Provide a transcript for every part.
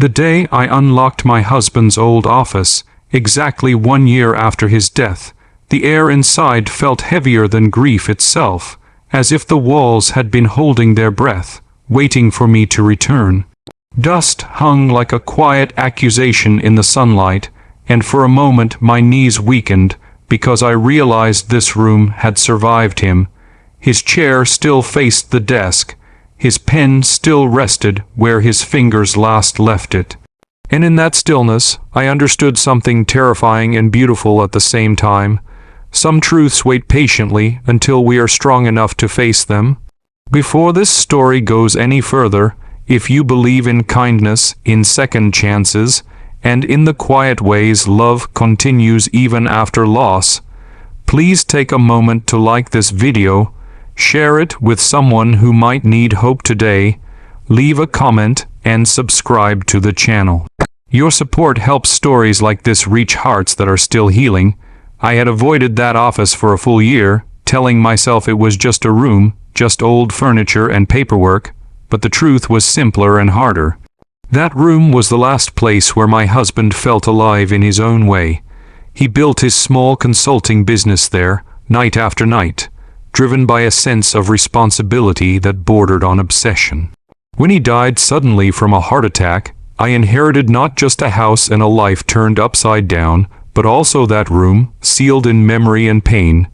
The day I unlocked my husband's old office, exactly 1 year after his death, the air inside felt heavier than grief itself, as if the walls had been holding their breath, waiting for me to return. Dust hung like a quiet accusation in the sunlight, and for a moment my knees weakened because I realized this room had survived him. His chair still faced the desk, his pen still rested where his fingers last left it. And in that stillness, I understood something terrifying and beautiful at the same time. Some truths wait patiently until we are strong enough to face them. Before this story goes any further, if you believe in kindness, in second chances, and in the quiet ways love continues even after loss, please take a moment to like this video, share it with someone who might need hope today, leave a comment, and subscribe to the channel. Your support helps stories like this reach hearts that are still healing. I had avoided that office for a full year, telling myself it was just a room, just old furniture and paperwork, but the truth was simpler and harder. That room was the last place where my husband felt alive in his own way. He built his small consulting business there, night after night, driven by a sense of responsibility that bordered on obsession. When he died suddenly from a heart attack, I inherited not just a house and a life turned upside down, but also that room, sealed in memory and pain.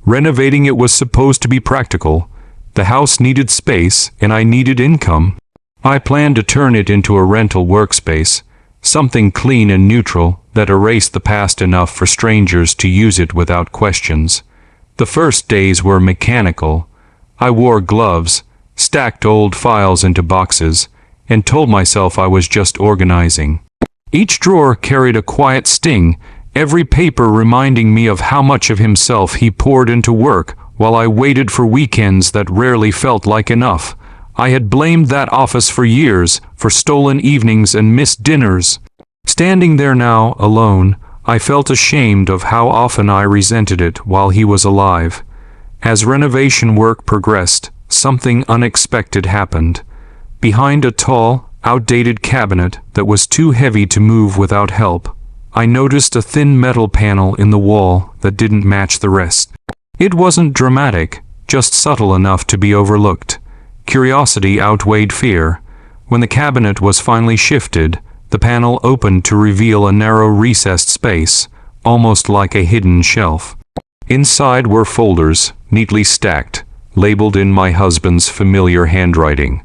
Renovating it was supposed to be practical. The house needed space, and I needed income. I planned to turn it into a rental workspace, something clean and neutral that erased the past enough for strangers to use it without questions. The first days were mechanical. I wore gloves, stacked old files into boxes, and told myself I was just organizing. Each drawer carried a quiet sting, every paper reminding me of how much of himself he poured into work while I waited for weekends that rarely felt like enough. I had blamed that office for years, for stolen evenings and missed dinners. Standing there now, alone, I felt ashamed of how often I resented it while he was alive. As renovation work progressed, something unexpected happened. Behind a tall, outdated cabinet that was too heavy to move without help, I noticed a thin metal panel in the wall that didn't match the rest. It wasn't dramatic, just subtle enough to be overlooked. Curiosity outweighed fear. When the cabinet was finally shifted, the panel opened to reveal a narrow recessed space, almost like a hidden shelf. Inside were folders, neatly stacked, labeled in my husband's familiar handwriting.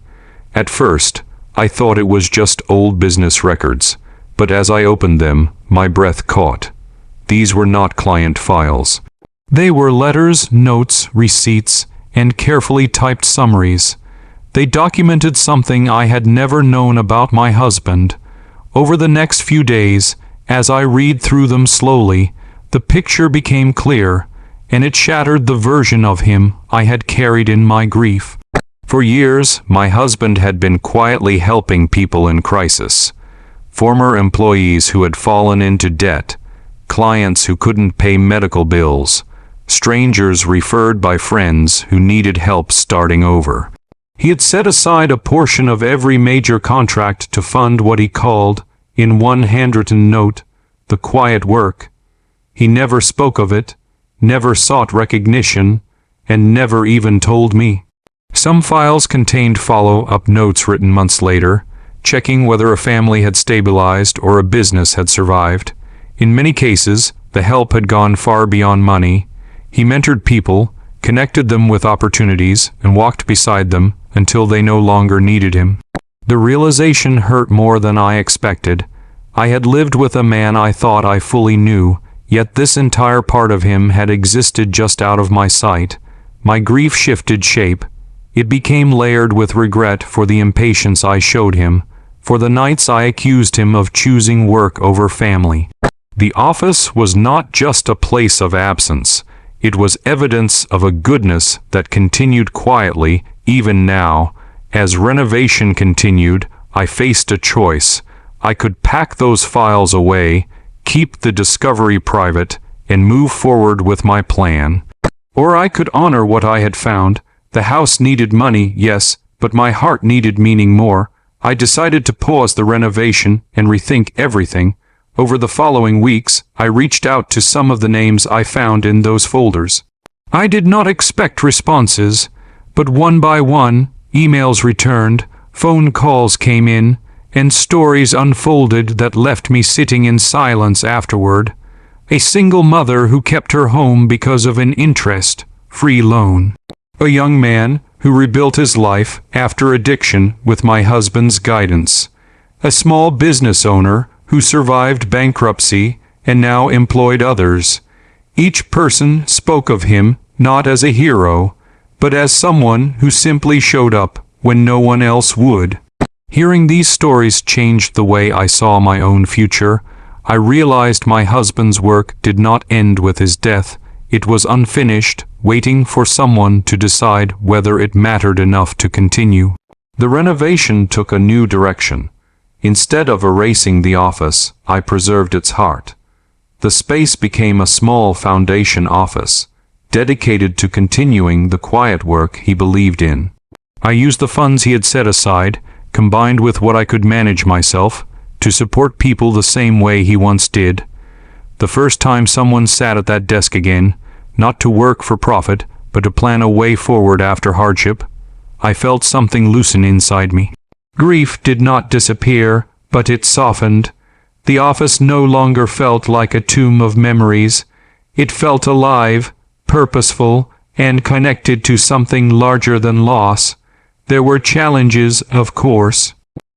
At first, I thought it was just old business records, but as I opened them, my breath caught. These were not client files. They were letters, notes, receipts, and carefully typed summaries. They documented something I had never known about my husband. Over the next few days, as I read through them slowly, the picture became clear, and it shattered the version of him I had carried in my grief. For years, my husband had been quietly helping people in crisis. Former employees who had fallen into debt, clients who couldn't pay medical bills, strangers referred by friends who needed help starting over. He had set aside a portion of every major contract to fund what he called, in one handwritten note, the quiet work. He never spoke of it, never sought recognition, and never even told me. Some files contained follow-up notes written months later, checking whether a family had stabilized or a business had survived. In many cases, the help had gone far beyond money. He mentored people, connected them with opportunities, and walked beside them until they no longer needed him. The realization hurt more than I expected. I had lived with a man I thought I fully knew, yet this entire part of him had existed just out of my sight. My grief shifted shape. It became layered with regret for the impatience I showed him, for the nights I accused him of choosing work over family. The office was not just a place of absence. It was evidence of a goodness that continued quietly, even now. As renovation continued, I faced a choice. I could pack those files away, keep the discovery private, and move forward with my plan. Or I could honor what I had found. The house needed money, yes, but my heart needed meaning more. I decided to pause the renovation and rethink everything. Over the following weeks, I reached out to some of the names I found in those folders. I did not expect responses, but one by one, emails returned, phone calls came in, and stories unfolded that left me sitting in silence afterward. A single mother who kept her home because of an interest-free loan. A young man who rebuilt his life after addiction with my husband's guidance. A small business owner who survived bankruptcy and now employed others. Each person spoke of him not as a hero, but as someone who simply showed up when no one else would. Hearing these stories changed the way I saw my own future. I realized my husband's work did not end with his death. It was unfinished, waiting for someone to decide whether it mattered enough to continue. The renovation took a new direction. Instead of erasing the office, I preserved its heart. The space became a small foundation office, dedicated to continuing the quiet work he believed in. I used the funds he had set aside, combined with what I could manage myself, to support people the same way he once did. The first time someone sat at that desk again, not to work for profit, but to plan a way forward after hardship, I felt something loosen inside me. Grief did not disappear, but it softened. The office no longer felt like a tomb of memories. It felt alive, purposeful, and connected to something larger than loss. There were challenges, of course.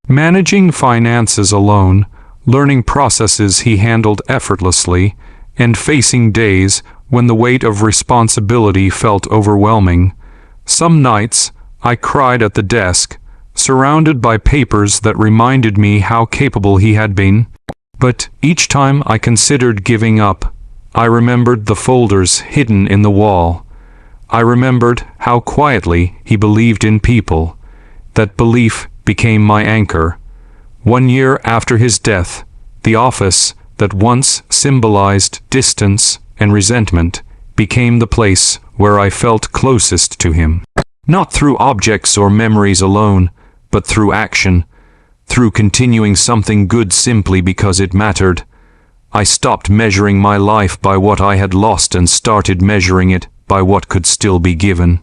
Managing finances alone, learning processes he handled effortlessly, and facing days when the weight of responsibility felt overwhelming. Some nights, I cried at the desk, surrounded by papers that reminded me how capable he had been. But each time I considered giving up, I remembered the folders hidden in the wall. I remembered how quietly he believed in people. That belief became my anchor. 1 year after his death, the office that once symbolized distance and resentment became the place where I felt closest to him. Not through objects or memories alone, but through action, through continuing something good simply because it mattered. I stopped measuring my life by what I had lost and started measuring it by what could still be given.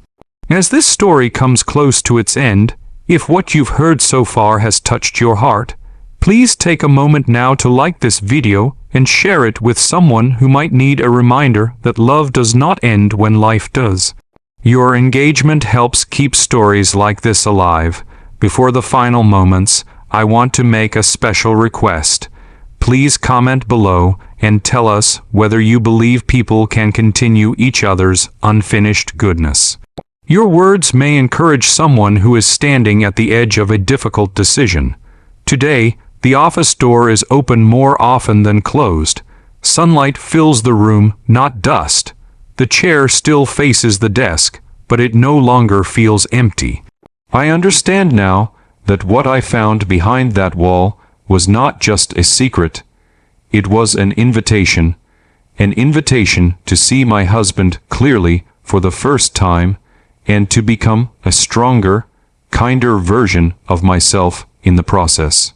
As this story comes close to its end, if what you've heard so far has touched your heart, please take a moment now to like this video and share it with someone who might need a reminder that love does not end when life does. Your engagement helps keep stories like this alive. Before the final moments, I want to make a special request. Please comment below and tell us whether you believe people can continue each other's unfinished goodness. Your words may encourage someone who is standing at the edge of a difficult decision. Today, the office door is open more often than closed. Sunlight fills the room, not dust. The chair still faces the desk, but it no longer feels empty. I understand now that what I found behind that wall was not just a secret. It was an invitation to see my husband clearly for the first time and to become a stronger, kinder version of myself in the process.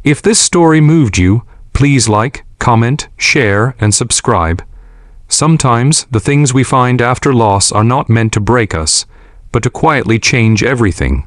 If this story moved you, please like, comment, share, and subscribe. Sometimes the things we find after loss are not meant to break us, but to quietly change everything.